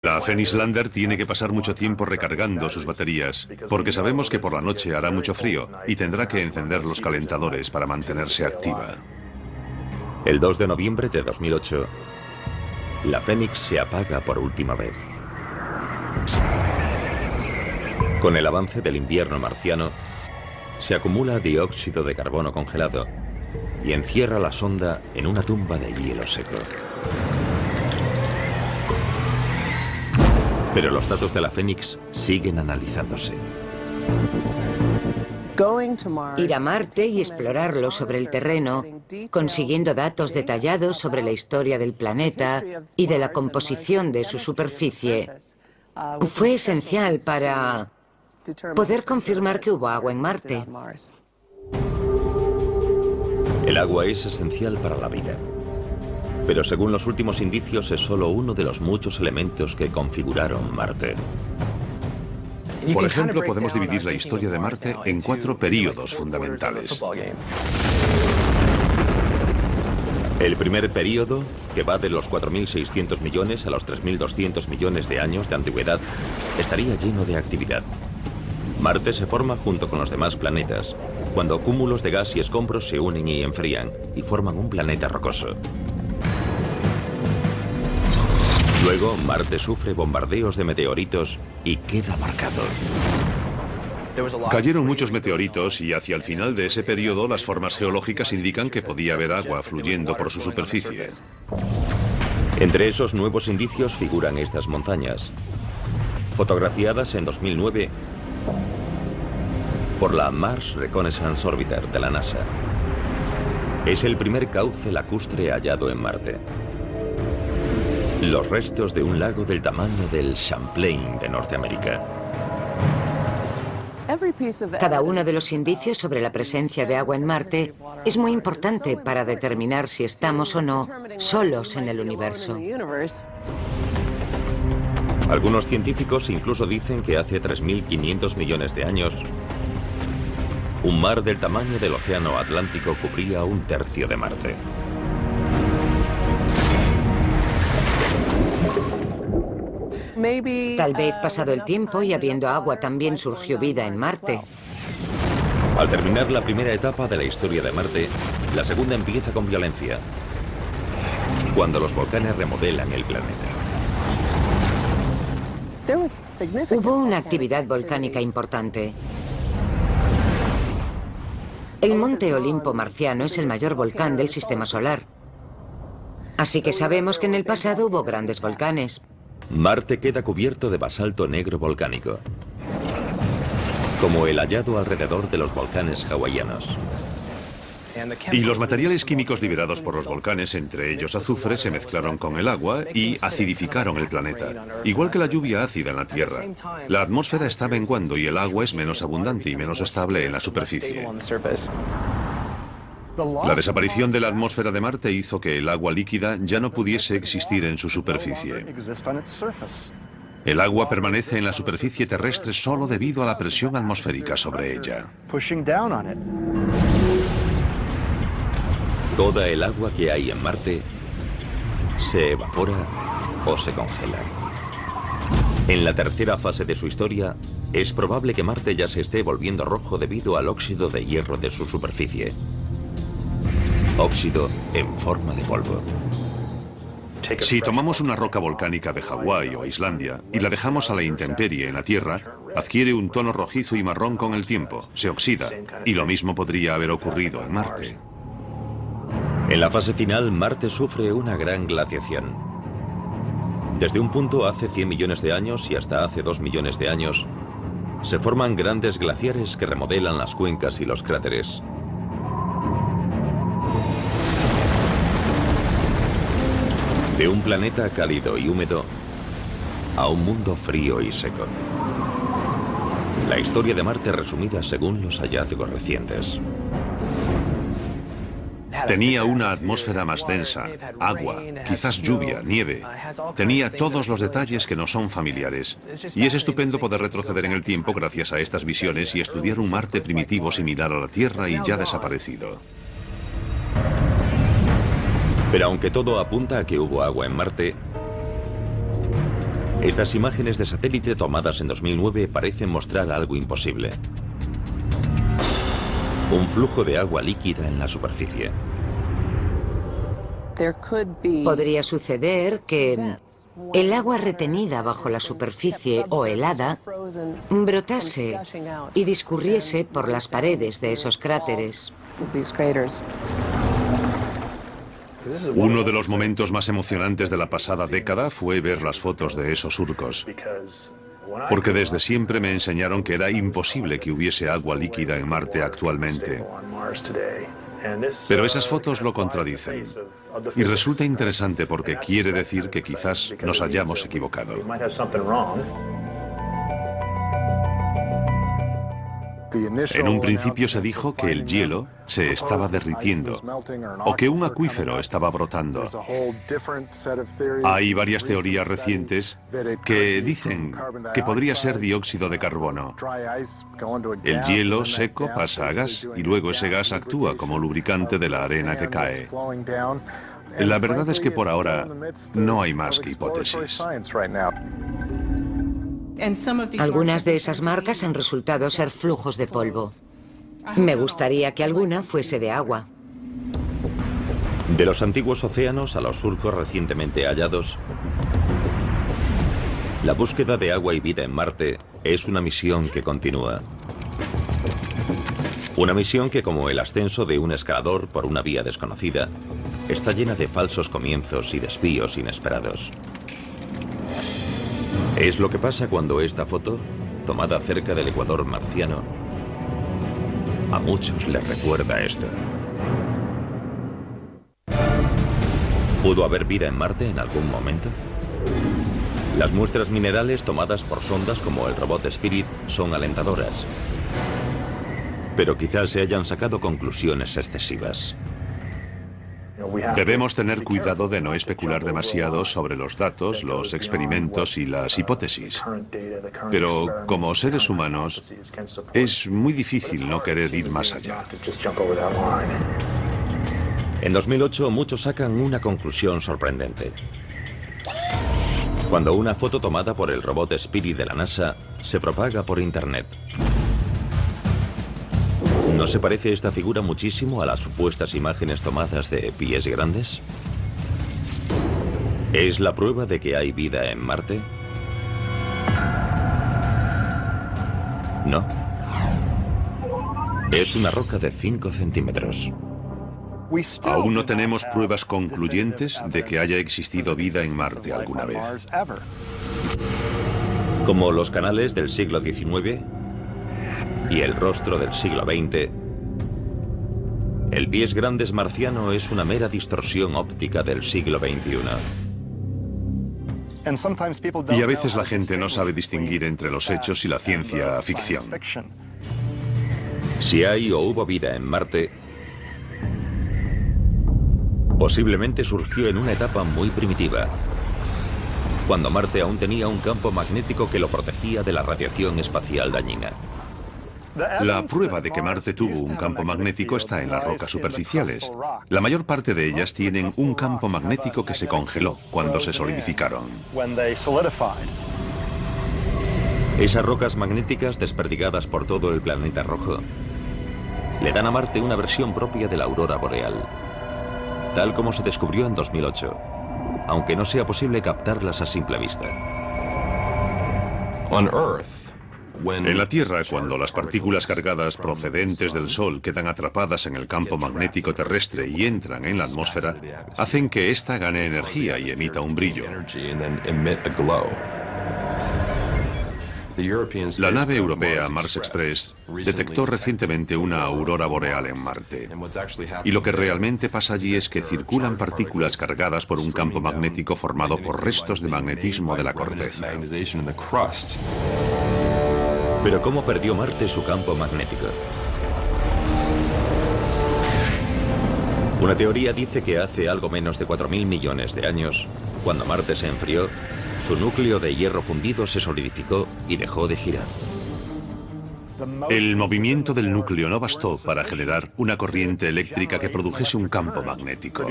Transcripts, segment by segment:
La Phoenix Lander tiene que pasar mucho tiempo recargando sus baterías, porque sabemos que por la noche hará mucho frío y tendrá que encender los calentadores para mantenerse activa. El 2 de noviembre de 2008, la Phoenix se apaga por última vez. Con el avance del invierno marciano, se acumula dióxido de carbono congelado y encierra la sonda en una tumba de hielo seco. Pero los datos de la Phoenix siguen analizándose. Ir a Marte y explorarlo sobre el terreno, consiguiendo datos detallados sobre la historia del planeta y de la composición de su superficie, fue esencial para poder confirmar que hubo agua en Marte. El agua es esencial para la vida, pero según los últimos indicios es solo uno de los muchos elementos que configuraron Marte. Por ejemplo, podemos dividir la historia de Marte en 4 períodos fundamentales. El primer período, que va de los 4.600 millones a los 3.200 millones de años de antigüedad, estaría lleno de actividad. Marte se forma junto con los demás planetas, cuando cúmulos de gas y escombros se unen y enfrían, y forman un planeta rocoso. Luego, Marte sufre bombardeos de meteoritos y queda marcado. Cayeron muchos meteoritos y hacia el final de ese periodo las formas geológicas indican que podía haber agua fluyendo por su superficie. Entre esos nuevos indicios figuran estas montañas, fotografiadas en 2009 por la Mars Reconnaissance Orbiter de la NASA. Es el primer cauce lacustre hallado en Marte. Los restos de un lago del tamaño del Champlain de Norteamérica. Cada uno de los indicios sobre la presencia de agua en Marte es muy importante para determinar si estamos o no solos en el universo. Algunos científicos incluso dicen que hace 3.500 millones de años, un mar del tamaño del océano Atlántico cubría 1/3 de Marte. Tal vez pasado el tiempo y habiendo agua también surgió vida en Marte. Al terminar la primera etapa de la historia de Marte, la segunda empieza con violencia, cuando los volcanes remodelan el planeta. Hubo una actividad volcánica importante. El Monte Olimpo marciano es el mayor volcán del sistema solar. Así que sabemos que en el pasado hubo grandes volcanes. Marte queda cubierto de basalto negro volcánico, como el hallado alrededor de los volcanes hawaianos. Y los materiales químicos liberados por los volcanes, entre ellos azufre, se mezclaron con el agua y acidificaron el planeta, igual que la lluvia ácida en la Tierra. La atmósfera está menguando y el agua es menos abundante y menos estable en la superficie. La desaparición de la atmósfera de Marte hizo que el agua líquida ya no pudiese existir en su superficie. El agua permanece en la superficie terrestre solo debido a la presión atmosférica sobre ella. Toda el agua que hay en Marte se evapora o se congela. En la tercera fase de su historia, es probable que Marte ya se esté volviendo rojo debido al óxido de hierro de su superficie. Óxido en forma de polvo. Si tomamos una roca volcánica de Hawái o Islandia y la dejamos a la intemperie en la Tierra, adquiere un tono rojizo y marrón con el tiempo, se oxida, y lo mismo podría haber ocurrido en Marte. En la fase final, Marte sufre una gran glaciación. Desde un punto hace 100 millones de años y hasta hace 2 millones de años, se forman grandes glaciares que remodelan las cuencas y los cráteres. De un planeta cálido y húmedo a un mundo frío y seco. La historia de Marte resumida según los hallazgos recientes. Tenía una atmósfera más densa, agua, quizás lluvia, nieve. Tenía todos los detalles que no son familiares. Y es estupendo poder retroceder en el tiempo gracias a estas visiones y estudiar un Marte primitivo similar a la Tierra y ya desaparecido. Pero aunque todo apunta a que hubo agua en Marte, Estas imágenes de satélite tomadas en 2009 parecen mostrar algo imposible. Un flujo de agua líquida en la superficie. Podría suceder que el agua retenida bajo la superficie o helada brotase y discurriese por las paredes de esos cráteres. Uno de los momentos más emocionantes de la pasada década fue ver las fotos de esos surcos, porque desde siempre me enseñaron que era imposible que hubiese agua líquida en Marte actualmente. Pero esas fotos lo contradicen. Y resulta interesante porque quiere decir que quizás nos hayamos equivocado. En un principio se dijo que el hielo se estaba derritiendo o que un acuífero estaba brotando. Hay varias teorías recientes que dicen que podría ser dióxido de carbono. El hielo seco pasa a gas y luego ese gas actúa como lubricante de la arena que cae. La verdad es que por ahora no hay más que hipótesis. Algunas de esas marcas han resultado ser flujos de polvo. Me gustaría que alguna fuese de agua. De los antiguos océanos a los surcos recientemente hallados, la búsqueda de agua y vida en Marte es una misión que continúa. Una misión que, como el ascenso de un escalador por una vía desconocida, está llena de falsos comienzos y desvíos inesperados. Es lo que pasa cuando esta foto, tomada cerca del ecuador marciano, a muchos les recuerda esto. ¿Pudo haber vida en Marte en algún momento? Las muestras minerales tomadas por sondas como el robot Spirit son alentadoras, pero quizás se hayan sacado conclusiones excesivas. Debemos tener cuidado de no especular demasiado sobre los datos, los experimentos y las hipótesis. Pero como seres humanos, es muy difícil no querer ir más allá. En 2008 muchos sacan una conclusión sorprendente. Cuando una foto tomada por el robot Spirit de la NASA se propaga por Internet. ¿No se parece esta figura muchísimo a las supuestas imágenes tomadas de pies grandes? ¿Es la prueba de que hay vida en Marte? No. Es una roca de 5 centímetros. Aún no tenemos pruebas concluyentes de que haya existido vida en Marte alguna vez. Como los canales del siglo XIX y el rostro del siglo XX, el pies grandes marciano es una mera distorsión óptica del siglo XXI. Y a veces la gente no sabe distinguir entre los hechos y la ciencia ficción. Si hay o hubo vida en Marte, posiblemente surgió en una etapa muy primitiva, cuando Marte aún tenía un campo magnético que lo protegía de la radiación espacial dañina. La prueba de que Marte tuvo un campo magnético está en las rocas superficiales. La mayor parte de ellas tienen un campo magnético que se congeló cuando se solidificaron. Esas rocas magnéticas desperdigadas por todo el planeta rojo le dan a Marte una versión propia de la aurora boreal, tal como se descubrió en 2008, aunque no sea posible captarlas a simple vista. En la Tierra, cuando las partículas cargadas procedentes del Sol quedan atrapadas en el campo magnético terrestre y entran en la atmósfera, hacen que ésta gane energía y emita un brillo. La nave europea Mars Express detectó recientemente una aurora boreal en Marte. Y lo que realmente pasa allí es que circulan partículas cargadas por un campo magnético formado por restos de magnetismo de la corteza. Pero ¿cómo perdió Marte su campo magnético? Una teoría dice que hace algo menos de 4.000 millones de años, cuando Marte se enfrió, su núcleo de hierro fundido se solidificó y dejó de girar. El movimiento del núcleo no bastó para generar una corriente eléctrica que produjese un campo magnético.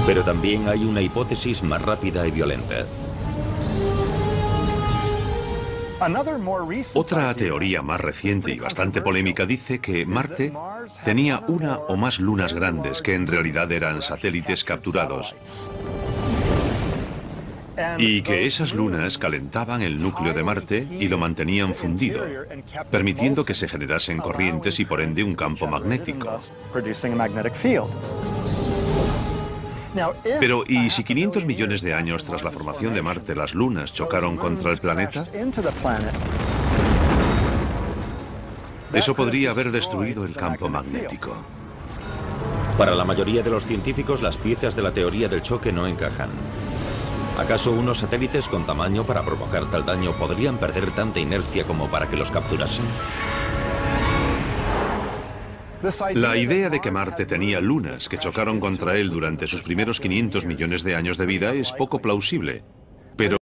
Pero también hay una hipótesis más rápida y violenta. Otra teoría más reciente y bastante polémica dice que Marte tenía una o más lunas grandes que en realidad eran satélites capturados y que esas lunas calentaban el núcleo de Marte y lo mantenían fundido, permitiendo que se generasen corrientes y por ende un campo magnético. Pero, ¿y si 500 millones de años tras la formación de Marte las lunas chocaron contra el planeta? Eso podría haber destruido el campo magnético. Para la mayoría de los científicos, las piezas de la teoría del choque no encajan. ¿Acaso unos satélites con tamaño para provocar tal daño podrían perder tanta inercia como para que los capturasen? La idea de que Marte tenía lunas que chocaron contra él durante sus primeros 500 millones de años de vida es poco plausible,